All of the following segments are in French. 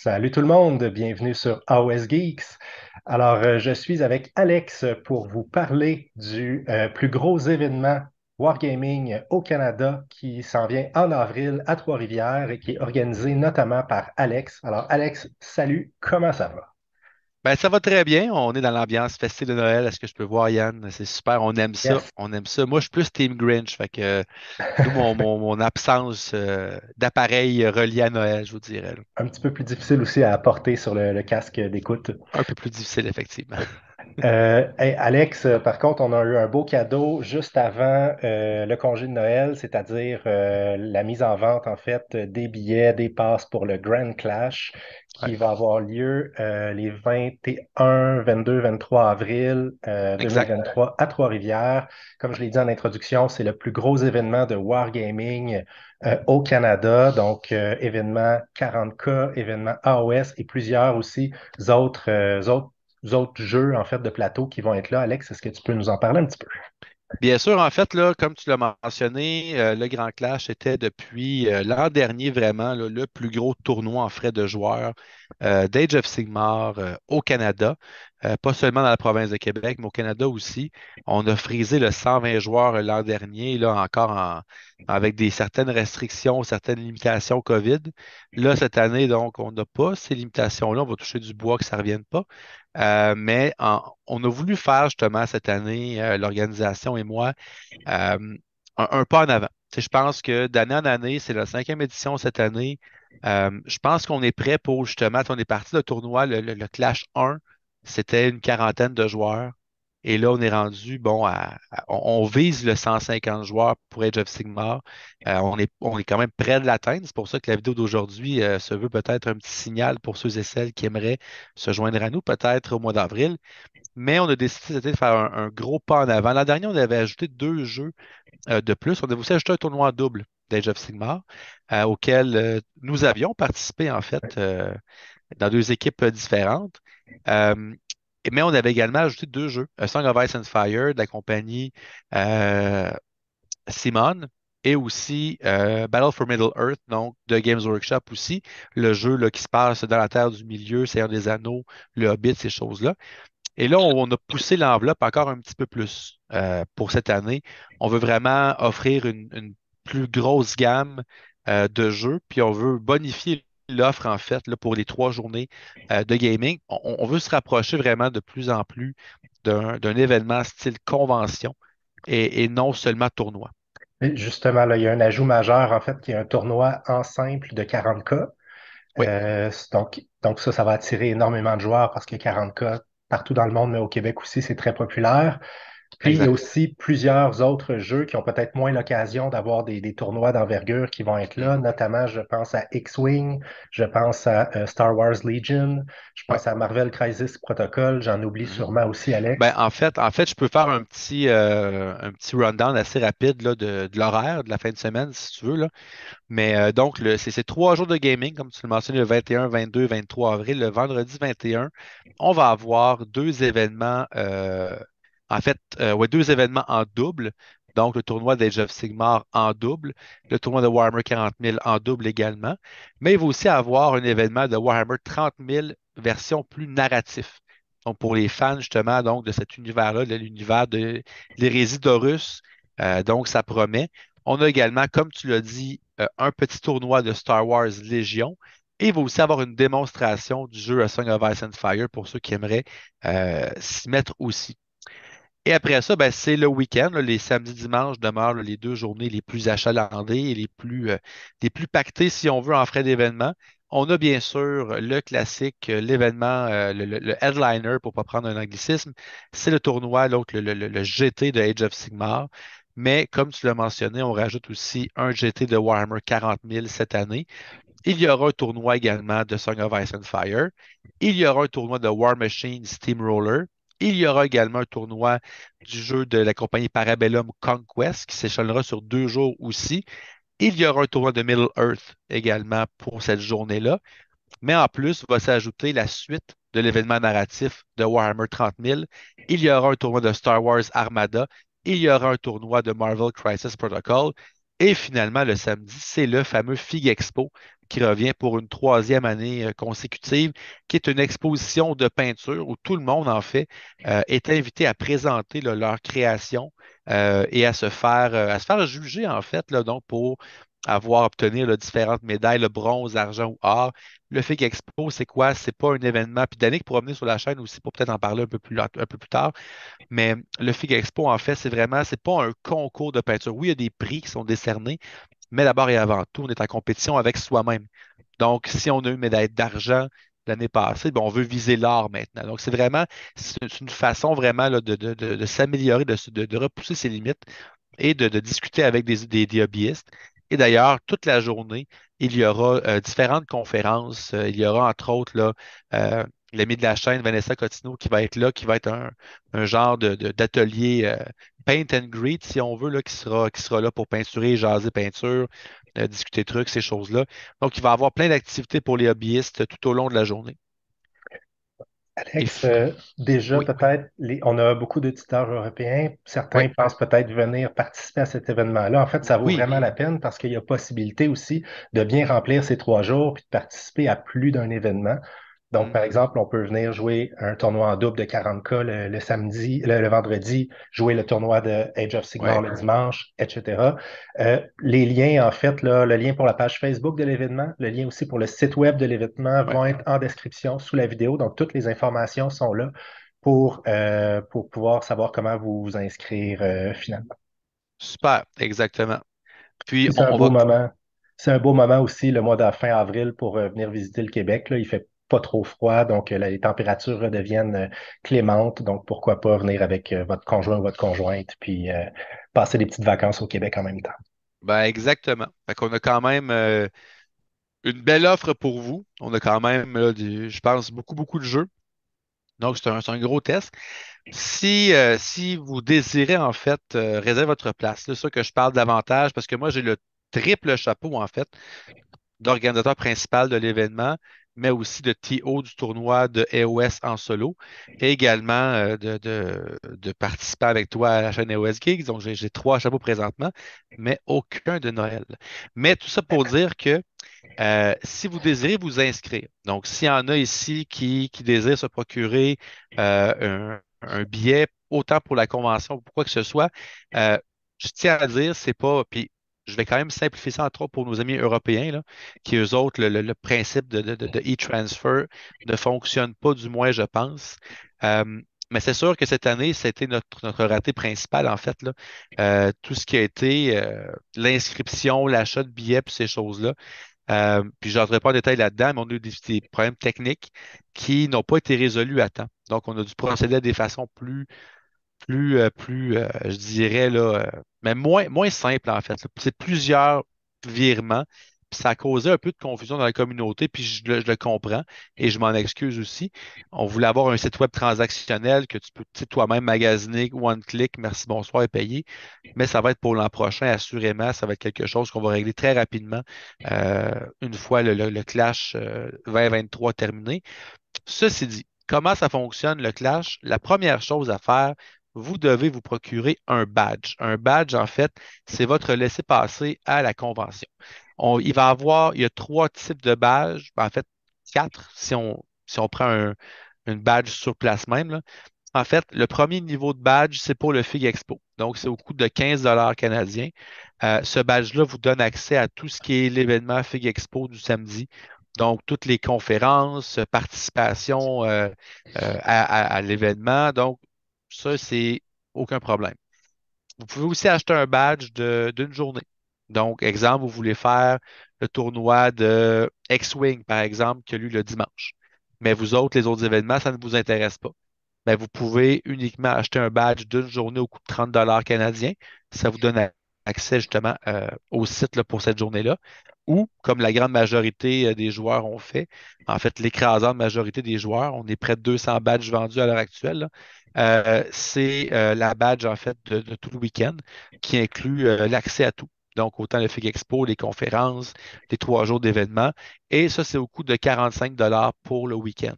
Salut tout le monde, bienvenue sur AOS Geeks. Je suis avec Alex pour vous parler du plus gros événement Wargaming au Canada qui s'en vient en avril à Trois-Rivières et qui est organisé notamment par Alex. Alors, Alex, salut, comment ça va? Ben, ça va très bien. On est dans l'ambiance festive de Noël. Est-ce que je peux voir, Yann? C'est super. On aime ça. Yes. On aime ça. Moi, je suis plus Team Grinch. Fait que, d'où mon absence d'appareil relié à Noël, je vous dirais, là. Un petit peu plus difficile aussi à porter sur le casque d'écoute. Un peu plus difficile, effectivement. Hey, Alex, par contre, on a eu un beau cadeau juste avant le congé de Noël, c'est-à-dire la mise en vente, en fait, des billets, des passes pour le Grand Clash Ouais, qui va avoir lieu les 21, 22, 23 avril exact. 2023 à Trois-Rivières. Comme je l'ai dit en introduction, c'est le plus gros événement de Wargaming au Canada, donc événement 40K, événement AOS et plusieurs aussi autres jeux en fait de plateau qui vont être là. Alex, est-ce que tu peux nous en parler un petit peu? Bien sûr, en fait, là, comme tu l'as mentionné, le Grand Clash était depuis l'an dernier vraiment là, le plus gros tournoi en frais de joueurs d'Age of Sigmar au Canada. Pas seulement dans la province de Québec, mais au Canada aussi. On a frisé le 120 joueurs l'an dernier, là encore avec des certaines restrictions, certaines limitations COVID. Là, cette année, donc, on n'a pas ces limitations-là. On va toucher du bois que ça ne revienne pas. On a voulu faire justement cette année, l'organisation et moi, euh, un pas en avant. Tu sais, je pense que d'année en année, c'est la cinquième édition cette année. Je pense qu'on est prêt pour justement, on est parti de tournoi, le Clash 1, c'était une quarantaine de joueurs. Et là, on est rendu, bon, on vise le 150 joueurs pour Age of Sigmar. On est quand même près de l'atteindre. C'est pour ça que la vidéo d'aujourd'hui se veut peut-être un petit signal pour ceux et celles qui aimeraient se joindre à nous, peut-être au mois d'avril. Mais on a décidé de faire un gros pas en avant. L'an dernier, on avait ajouté deux jeux de plus. On avait aussi ajouté un tournoi en double d'Age of Sigmar, auquel nous avions participé, en fait, dans deux équipes différentes. Euh, mais on avait également ajouté deux jeux, A Song of Ice and Fire de la compagnie euh, Simon et aussi Battle for Middle-earth, donc de Games Workshop aussi, le jeu là, qui se passe dans la Terre du Milieu, Seigneur des Anneaux, le Hobbit, ces choses-là. Et là, on a poussé l'enveloppe encore un petit peu plus pour cette année. On veut vraiment offrir une plus grosse gamme de jeux, puis on veut bonifier l'offre en fait là, pour les 3 journées de gaming. On veut se rapprocher vraiment de plus en plus d'un événement style convention et non seulement tournoi. Et justement, là, il y a un ajout majeur, en fait, qui est un tournoi en simple de 40K. Oui, Donc ça va attirer énormément de joueurs parce que 40K, partout dans le monde, mais au Québec aussi, c'est très populaire. Puis, il y a exact. aussi plusieurs autres jeux qui ont peut-être moins l'occasion d'avoir des tournois d'envergure qui vont être là. Mhm. Notamment, je pense à X-Wing, je pense à Star Wars Legion, je Ouais. pense à Marvel Crisis Protocol. J'en oublie Mhm. sûrement aussi, Ben, Alex. en fait, je peux faire un petit rundown assez rapide là, de l'horaire de la fin de semaine, si tu veux, là. Mais donc, c'est 3 jours de gaming, comme tu le mentionnes, le 21, 22, 23 avril. Le vendredi 21, on va avoir deux événements, ouais, deux événements en double. Donc, le tournoi d'Age of Sigmar en double, le tournoi de Warhammer 40 000 en double également. Mais il va aussi avoir un événement de Warhammer 30 000 version plus narratif. Donc, pour les fans, justement, donc, de cet univers-là, de l'univers de l'hérésie d'Horus, donc, ça promet. On a également, comme tu l'as dit, un petit tournoi de Star Wars Légion. Et il va aussi avoir une démonstration du jeu A Song of Ice and Fire pour ceux qui aimeraient s'y mettre aussi. Et après ça, ben, c'est le week-end. Là, les samedis, dimanches demeurent là, les 2 journées les plus achalandées et les plus pactées, si on veut, en frais d'événement. On a bien sûr le classique, l'événement, le headliner, pour ne pas prendre un anglicisme, c'est le tournoi, donc le GT de Age of Sigmar. Mais comme tu l'as mentionné, on rajoute aussi un GT de Warhammer 40 000 cette année. Il y aura un tournoi également de Song of Ice and Fire. Il y aura un tournoi de War Machine Steamroller. Il y aura également un tournoi du jeu de la compagnie Parabellum Conquest qui s'échelonnera sur 2 jours aussi. Il y aura un tournoi de Middle-earth également pour cette journée-là. Mais en plus, va s'ajouter la suite de l'événement narratif de Warhammer 30 000. Il y aura un tournoi de Star Wars Armada. Il y aura un tournoi de Marvel Crisis Protocol. Et finalement, le samedi, c'est le fameux Fig Expo qui revient pour une troisième année consécutive, qui est une exposition de peinture où tout le monde, en fait, est invité à présenter là, leur création et à se faire juger, en fait, là, donc pour avoir obtenu là, différentes médailles, le bronze, argent ou or. Le Fig Expo, c'est quoi? C'est pas un événement. Puis Danick pourra venir sur la chaîne aussi pour peut-être en parler un peu plus tard. Mais le Fig Expo, en fait, c'est pas un concours de peinture. Oui, il y a des prix qui sont décernés, mais d'abord et avant tout, on est en compétition avec soi-même. Donc, si on a eu une médaille d'argent l'année passée, ben, on veut viser l'or maintenant. Donc, c'est une façon vraiment là, de s'améliorer, de repousser ses limites et de discuter avec des hobbyistes. Et d'ailleurs, toute la journée, il y aura différentes conférences. Il y aura entre autres là, euh, l'ami de la chaîne, Vanessa Cottineau, qui va être là, qui va être un genre d'atelier paint and greet, si on veut, là, qui sera là pour peinturer, jaser peinture, discuter trucs, ces choses-là. Donc, il va y avoir plein d'activités pour les hobbyistes tout au long de la journée. Et Alex, déjà oui, peut-être, on a beaucoup d'auditeurs européens. oui, Certains pensent peut-être venir participer à cet événement-là. En fait, ça vaut oui. vraiment la peine parce qu'il y a possibilité aussi de bien remplir ces 3 jours puis de participer à plus d'un événement. Donc, par Mhm. exemple, on peut venir jouer un tournoi en double de 40K le samedi, le vendredi, jouer le tournoi de Age of Sigmar Ouais, le dimanche, etc. Les liens, en fait, là, le lien pour la page Facebook de l'événement, le lien aussi pour le site web de l'événement ouais. vont être en description sous la vidéo. Donc, toutes les informations sont là pour pouvoir savoir comment vous inscrire finalement. Super, exactement. Puis, Puis c'est un on beau va. moment. C'est un beau moment aussi, le mois de fin avril, pour venir visiter le Québec. Là. Il fait pas trop froid, donc les températures redeviennent clémentes. Donc, pourquoi pas venir avec votre conjoint ou votre conjointe, puis passer des petites vacances au Québec en même temps. Ben, exactement. Fait qu'on a quand même une belle offre pour vous. On a quand même, là, je pense, beaucoup de jeux. Donc, c'est un gros test. Si vous désirez, en fait, réserver votre place, c'est sûr que je parle davantage parce que moi, j'ai le triple chapeau, en fait, d'organisateur principal de l'événement, mais aussi de TO du tournoi de EOS en solo, et également de participer avec toi à la chaîne EOS Gigs. Donc, j'ai trois chapeaux présentement, mais aucun de Noël. Mais tout ça pour dire que si vous désirez vous inscrire, donc s'il y en a ici qui désirent se procurer un billet, autant pour la convention ou pour quoi que ce soit, euh, je tiens à dire, c'est pas, puis je vais quand même simplifier ça entre autres pour nos amis européens, là, qui eux autres, le principe de e-transfer ne fonctionne pas, du moins, je pense. Euh, mais c'est sûr que cette année, c'était notre raté principal, en fait, là. Tout ce qui a été l'inscription, l'achat de billets, puis ces choses-là. Puis je n'entrerai pas en détail là-dedans, mais on a eu des problèmes techniques qui n'ont pas été résolus à temps. Donc, on a dû procéder à des façons je dirais, là, mais moins simples, en fait, là. C'est plusieurs virements. Puis ça a causé un peu de confusion dans la communauté, puis je le comprends et je m'en excuse aussi. On voulait avoir un site web transactionnel que tu peux tu sais, toi-même magasiner, one click, merci, bonsoir et payer. Mais ça va être pour l'an prochain, assurément. Ça va être quelque chose qu'on va régler très rapidement une fois le Clash 2023 terminé. Ceci dit, comment ça fonctionne le Clash? La première chose à faire, vous devez vous procurer un badge. Un badge, en fait, c'est votre laissez-passer à la convention. Il y a trois types de badges, en fait, quatre si on prend une badge sur place même, là. En fait, le premier niveau de badge, c'est pour le FIG Expo. Donc, c'est au coût de 15 canadiens. Ce badge-là vous donne accès à tout ce qui est l'événement FIG Expo du samedi. Donc, toutes les conférences, participation à l'événement. Donc, ça, c'est aucun problème. Vous pouvez aussi acheter un badge d'une journée. Donc, exemple, vous voulez faire le tournoi de X-Wing, par exemple, qui a lieu le dimanche. Mais vous autres, les autres événements, ça ne vous intéresse pas. Ben, vous pouvez uniquement acheter un badge d'une journée au coût de 30 canadiens. Ça vous donne accès justement au site là, pour cette journée-là. Ou, comme la grande majorité des joueurs ont fait, en fait, l'écrasante majorité des joueurs, on est près de 200 badges vendus à l'heure actuelle, là. C'est la badge, en fait, de tout le week-end qui inclut l'accès à tout. Donc, autant le FIG Expo, les conférences, les 3 jours d'événements. Et ça, c'est au coût de 45 pour le week-end.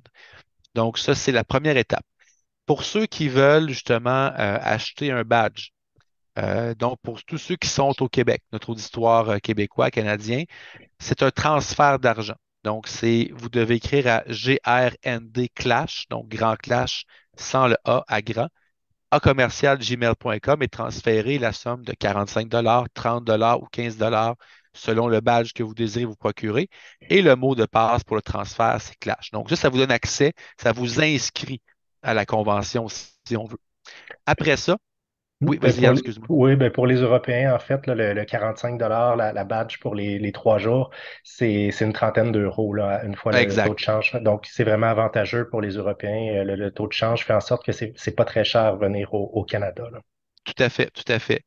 Donc, ça, c'est la première étape. Pour ceux qui veulent justement acheter un badge, Donc, pour tous ceux qui sont au Québec, notre auditoire québécois, canadien, c'est un transfert d'argent. Donc, vous devez écrire à GRND Clash, donc Grand Clash sans le A à grand, à commercial gmail.com et transférer la somme de 45 30 ou 15 selon le badge que vous désirez vous procurer. Et le mot de passe pour le transfert, c'est Clash. Donc, ça vous donne accès, ça vous inscrit à la convention si on veut. Après ça, oui, Ben, vas-y, Yann, excuse-moi. oui, ben pour les Européens, en fait, là, le 45 la badge pour les 3 jours, c'est une trentaine d'euros là, une fois le taux de Exact. change. Donc, c'est vraiment avantageux pour les Européens. Le taux de change fait en sorte que c'est pas très cher venir au Canada, là. Tout à fait, tout à fait.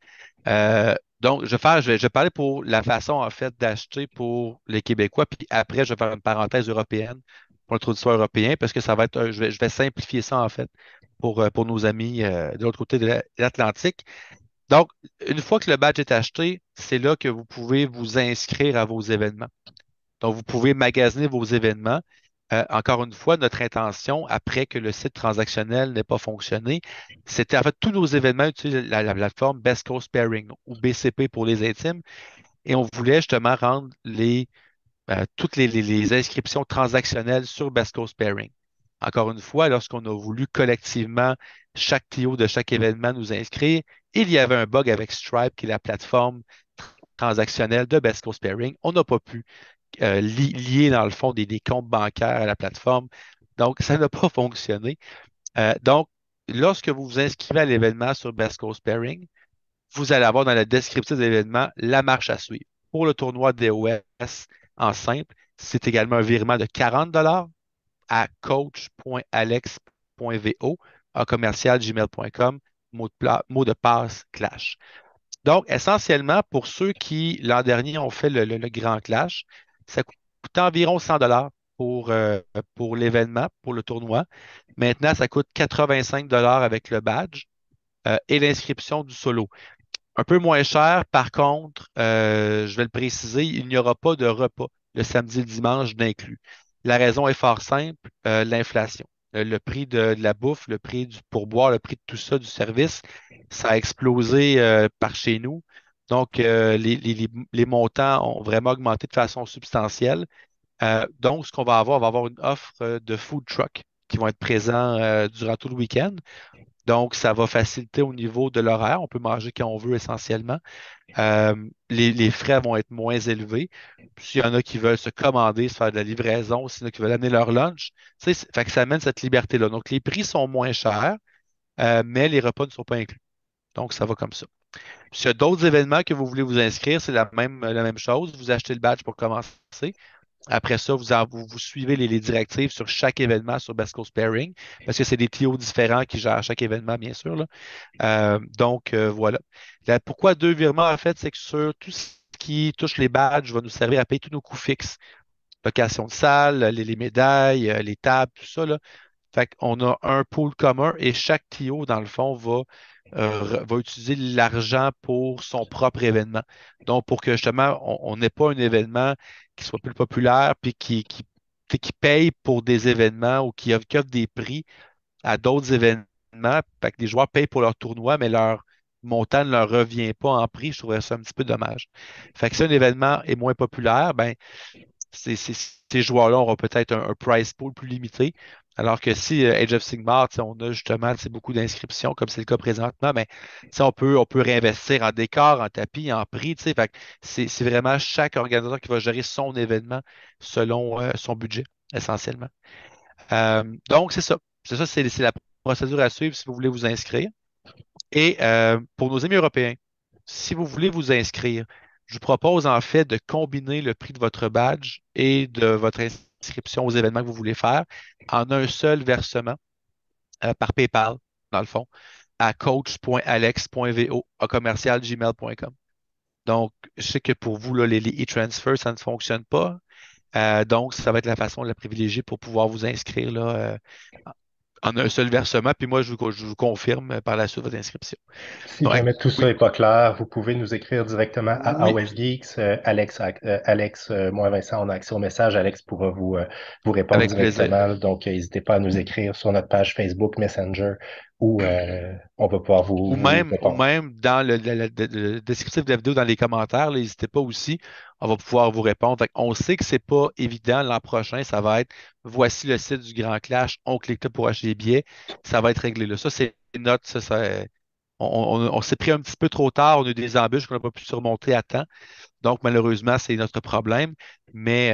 Donc, je vais parler pour la façon, en fait, d'acheter pour les Québécois, puis après, je vais faire une parenthèse européenne pour notre auditoire européen, parce que ça va être, je vais simplifier ça, en fait, pour nos amis de l'autre côté de l'Atlantique. Donc, une fois que le badge est acheté, c'est là que vous pouvez vous inscrire à vos événements. Donc, vous pouvez magasiner vos événements. Encore une fois, notre intention, après que le site transactionnel n'ait pas fonctionné, c'était en fait tous nos événements utilisent la plateforme Best Coast Pairing ou BCP pour les intimes. Et on voulait justement rendre toutes les inscriptions transactionnelles sur Best Coast Pairing. Encore une fois, lorsqu'on a voulu collectivement, chaque TO de chaque événement nous inscrire, il y avait un bug avec Stripe, qui est la plateforme transactionnelle de Best Coast Pairing. On n'a pas pu lier, dans le fond, des comptes bancaires à la plateforme. Donc, ça n'a pas fonctionné. Donc, lorsque vous vous inscrivez à l'événement sur Best Coast Pairing, vous allez avoir dans la description de l'événement la marche à suivre. Pour le tournoi DOS en simple, c'est également un virement de 40 à coach.alex.vo à commercial gmail.com, mot de passe Clash. Donc, essentiellement, pour ceux qui, l'an dernier, ont fait le Grand Clash, ça coûte environ 100 pour l'événement, pour le tournoi. Maintenant, ça coûte 85 avec le badge et l'inscription du solo. Un peu moins cher, par contre, je vais le préciser, il n'y aura pas de repas le samedi et le dimanche d'inclus. La raison est fort simple, l'inflation. Le prix de la bouffe, le prix du pourboire, le prix de tout ça, du service, ça a explosé par chez nous. Donc, les montants ont vraiment augmenté de façon substantielle. Donc, ce qu'on va avoir une offre de food truck qui vont être présents durant tout le week-end. Donc, ça va faciliter au niveau de l'horaire. On peut manger quand on veut essentiellement. Euh, les frais vont être moins élevés. Puis, s'il y en a qui veulent se commander, se faire de la livraison, s'il y en a qui veulent amener leur lunch, tu sais, fait que ça amène cette liberté-là. Donc, les prix sont moins chers, mais les repas ne sont pas inclus. Donc, ça va comme ça. Puis, s'il y a d'autres événements que vous voulez vous inscrire, c'est la même chose. Vous achetez le badge pour commencer. Après ça, vous suivez les directives sur chaque événement sur Best Coast Pairing, parce que c'est des TO différents qui gèrent chaque événement, bien sûr, là. Donc, voilà. Pourquoi deux virements, en fait, c'est que sur tout ce qui touche les badges, va nous servir à payer tous nos coûts fixes. Location de salle, les médailles, les tables, tout ça, là. Fait qu'on a un pool commun et chaque TO, dans le fond, va utiliser l'argent pour son propre événement. Donc, pour que justement, on n'ait pas un événement qui soit plus populaire puis qui paye pour des événements ou qui offre des prix à d'autres événements. Fait que les joueurs payent pour leur tournoi, mais leur montant ne leur revient pas en prix. Je trouverais ça un petit peu dommage. Fait que si un événement est moins populaire, ben, ces joueurs-là auront peut-être un price pool plus limité. Alors que si Age of Sigmar, on a justement beaucoup d'inscriptions, comme c'est le cas présentement, mais on peut réinvestir en décor, en tapis, en prix. Fait que c'est vraiment chaque organisateur qui va gérer son événement selon son budget, essentiellement. Donc, c'est ça. C'est la procédure à suivre si vous voulez vous inscrire. Et pour nos amis européens, si vous voulez vous inscrire, je vous propose en fait de combiner le prix de votre badge et de votre inscription aux événements que vous voulez faire en un seul versement par PayPal, dans le fond, à coach.alex.vo à commercial gmail.com. Donc, je sais que pour vous, là, les e-transfers, ça ne fonctionne pas. Donc, ça va être la façon de la privilégier pour pouvoir vous inscrire là, en un seul versement. Puis moi, je vous confirme par la suite votre inscription. Si Donc, jamais tout ça oui, n'est pas clair, vous pouvez nous écrire directement à oui, AOS Geeks. Alex, moi Vincent, on a accès au message. Alex pourra vous répondre avec plaisir. directement. Donc, n'hésitez pas à nous écrire sur notre page Facebook Messenger ou on va pouvoir vous Ou répondre. même dans le descriptif de la vidéo, dans les commentaires, là, n'hésitez pas aussi, on va pouvoir vous répondre. Fait on sait que c'est pas évident l'an prochain, ça va être voici le site du Grand Clash, on clique là pour acheter des billets, ça va être réglé là. Ça, c'est une note, on s'est pris un petit peu trop tard, on a eu des embûches qu'on n'a pas pu surmonter à temps. Donc, malheureusement, c'est notre problème. Mais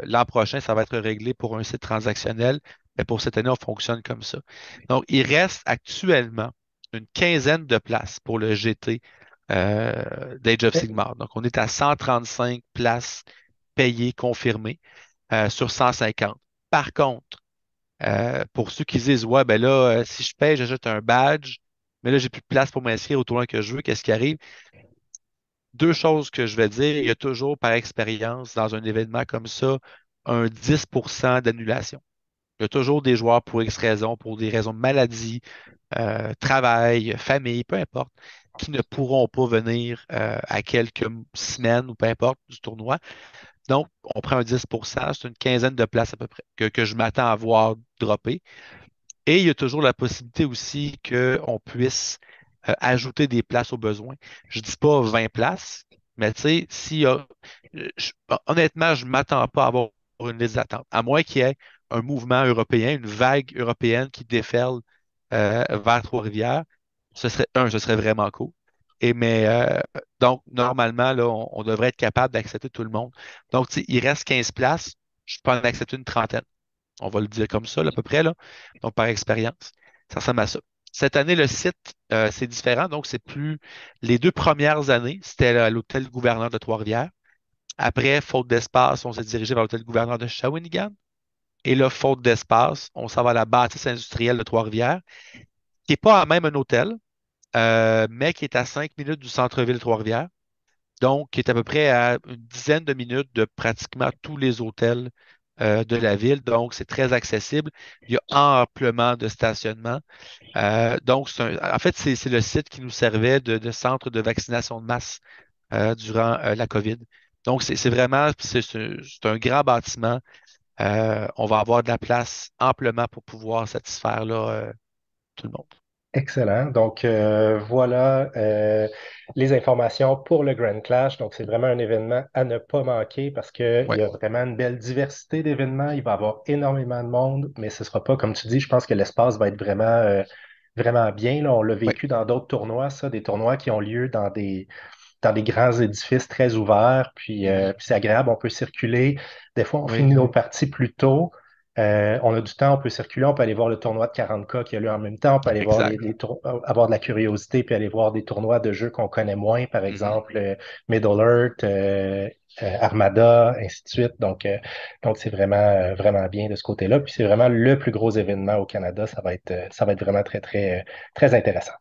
l'an prochain, ça va être réglé pour un site transactionnel. Mais pour cette année, on fonctionne comme ça. Donc, il reste actuellement une quinzaine de places pour le GT d'Age of Sigmar. Donc, on est à 135 places payées, confirmées sur 150. Par contre, pour ceux qui disent, ouais, ben là, si je paye, j'achète un badge, mais là, j'ai plus de place pour m'inscrire au tournoi que je veux, qu'est-ce qui arrive? Deux choses que je vais dire, il y a toujours par expérience dans un événement comme ça un 10% d'annulation. Il y a toujours des joueurs pour X raisons, pour des raisons de maladie, travail, famille, peu importe, qui ne pourront pas venir à quelques semaines ou peu importe du tournoi. Donc, on prend un 10%, c'est une quinzaine de places à peu près que je m'attends à voir dropper. Et il y a toujours la possibilité aussi qu'on puisse ajouter des places au besoin. Je ne dis pas 20 places, mais tu sais, s'il y a, je- honnêtement, je ne m'attends pas à avoir une liste d'attente, à moins qu'il y ait un mouvement européen, une vague européenne qui déferle vers Trois-Rivières. Ce serait vraiment cool. Donc, normalement, là, on devrait être capable d'accepter tout le monde. Donc, tu sais, il reste 15 places. Je peux en accepter une trentaine. On va le dire comme ça, là, à peu près, là. Donc, par expérience, ça ressemble à ça. Cette année, le site, c'est différent. Donc, c'est plus. Les deux premières années, c'était à l'hôtel gouverneur de Trois-Rivières. Après, faute d'espace, on s'est dirigé vers l'hôtel gouverneur de Shawinigan. Et là, faute d'espace, on s'en va à la bâtisse industrielle de Trois-Rivières, qui n'est pas à même un hôtel, mais qui est à 5 minutes du centre-ville de Trois-Rivières. Donc, qui est à peu près à une dizaine de minutes de pratiquement tous les hôtels de la ville. Donc, c'est très accessible. Il y a amplement de stationnement. Donc, en fait, c'est le site qui nous servait de centre de vaccination de masse durant la COVID. Donc, c'est vraiment, c'est un grand bâtiment. On va avoir de la place amplement pour pouvoir satisfaire là, tout le monde. Excellent. Donc, voilà les informations pour le Grand Clash. Donc, c'est vraiment un événement à ne pas manquer parce qu'il Oui, y a vraiment une belle diversité d'événements. Il va y avoir énormément de monde, mais ce ne sera pas, comme tu dis, je pense que l'espace va être vraiment, vraiment bien. Là, on l'a oui. vécu dans d'autres tournois, ça, des tournois qui ont lieu dans des grands édifices très ouverts. Puis c'est agréable, on peut circuler. Des fois, on Oui. finit nos parties plus tôt. On a du temps, on peut circuler, on peut aller voir le tournoi de 40K qui a lieu en même temps, on peut aller voir Exact. avoir de la curiosité, puis aller voir des tournois de jeux qu'on connaît moins, par Mhm. exemple Middle Earth, Armada, ainsi de suite. Donc c'est vraiment, vraiment bien de ce côté-là. Puis c'est vraiment le plus gros événement au Canada. Ça va être vraiment très, très, très intéressant.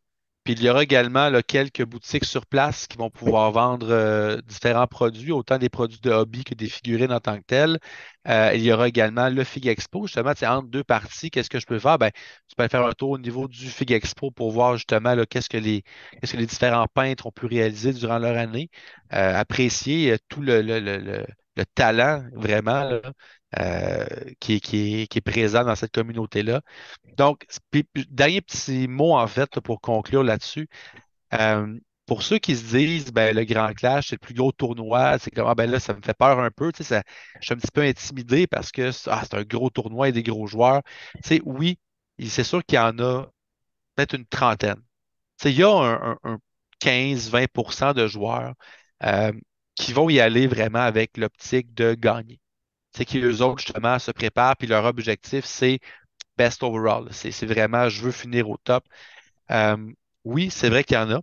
Puis il y aura également là, quelques boutiques sur place qui vont pouvoir vendre différents produits, autant des produits de hobby que des figurines en tant que telles. Il y aura également le Fig Expo, justement, tu sais, entre deux parties, qu'est-ce que je peux faire? Ben, tu peux aller faire un tour au niveau du Fig Expo pour voir justement là, qu'est-ce que les différents peintres ont pu réaliser durant leur année, apprécier tout le talent vraiment là, qui est présent dans cette communauté-là. Donc, dernier petit mot en fait là, pour conclure là-dessus. Euh, pour ceux qui se disent, ben, le Grand Clash, c'est le plus gros tournoi, c'est comme, ah, ben là, ça me fait peur un peu, tu sais, je suis un petit peu intimidé parce que c'est un gros tournoi et des gros joueurs. Tu sais, oui, c'est sûr qu'il y en a peut-être une trentaine. Tu sais, il y a un 15-20% de joueurs euh, qui vont y aller vraiment avec l'optique de gagner. C'est qui eux autres, justement, se préparent, puis leur objectif, c'est best overall. C'est vraiment, je veux finir au top. Euh, oui, c'est vrai qu'il y en a,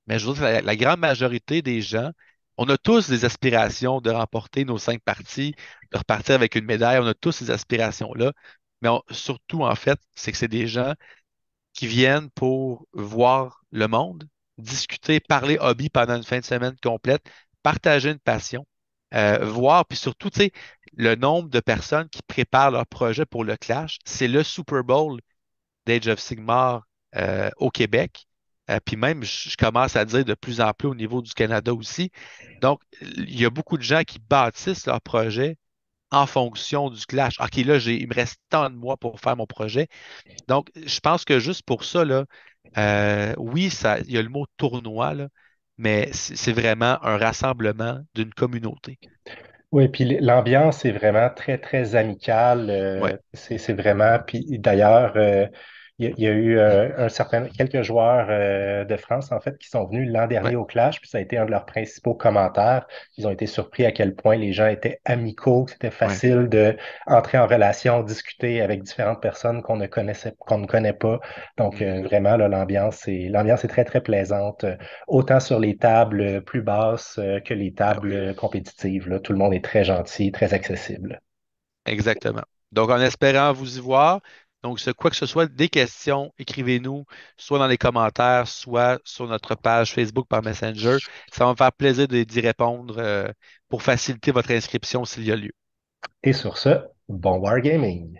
mais je veux dire, que la grande majorité des gens, on a tous des aspirations de remporter nos 5 parties, de repartir avec une médaille. On a tous ces aspirations-là. Mais surtout, en fait, c'est que c'est des gens qui viennent pour voir le monde, discuter, parler hobby pendant une fin de semaine complète, partager une passion, voir, puis surtout, tu sais, le nombre de personnes qui préparent leur projet pour le Clash, c'est le Super Bowl d'Age of Sigmar au Québec. Puis même, je commence à dire de plus en plus au niveau du Canada aussi. Donc, il y a beaucoup de gens qui bâtissent leur projet en fonction du clash. OK, là, il me reste tant de mois pour faire mon projet. Donc, je pense que juste pour ça, là, oui, il y a le mot tournoi, là, mais c'est vraiment un rassemblement d'une communauté. Oui, puis l'ambiance est vraiment très, très amicale. Ouais, C'est vraiment. Puis d'ailleurs, il y a eu quelques joueurs de France, en fait, qui sont venus l'an dernier ouais, au Clash, puis ça a été un de leurs principaux commentaires. Ils ont été surpris à quel point les gens étaient amicaux, que c'était ouais. facile de entrer en relation, discuter avec différentes personnes qu'on ne connaît pas. Donc, Mhm. vraiment, là, l'ambiance est très, très plaisante autant sur les tables plus basses que les Ben oui, tables compétitives, là. Tout le monde est très gentil, très accessible. exactement. Donc, en espérant vous y voir, donc, quoi que ce soit, des questions, écrivez-nous, soit dans les commentaires, soit sur notre page Facebook par Messenger. Ça va me faire plaisir d'y répondre pour faciliter votre inscription s'il y a lieu. Et sur ce, bon wargaming!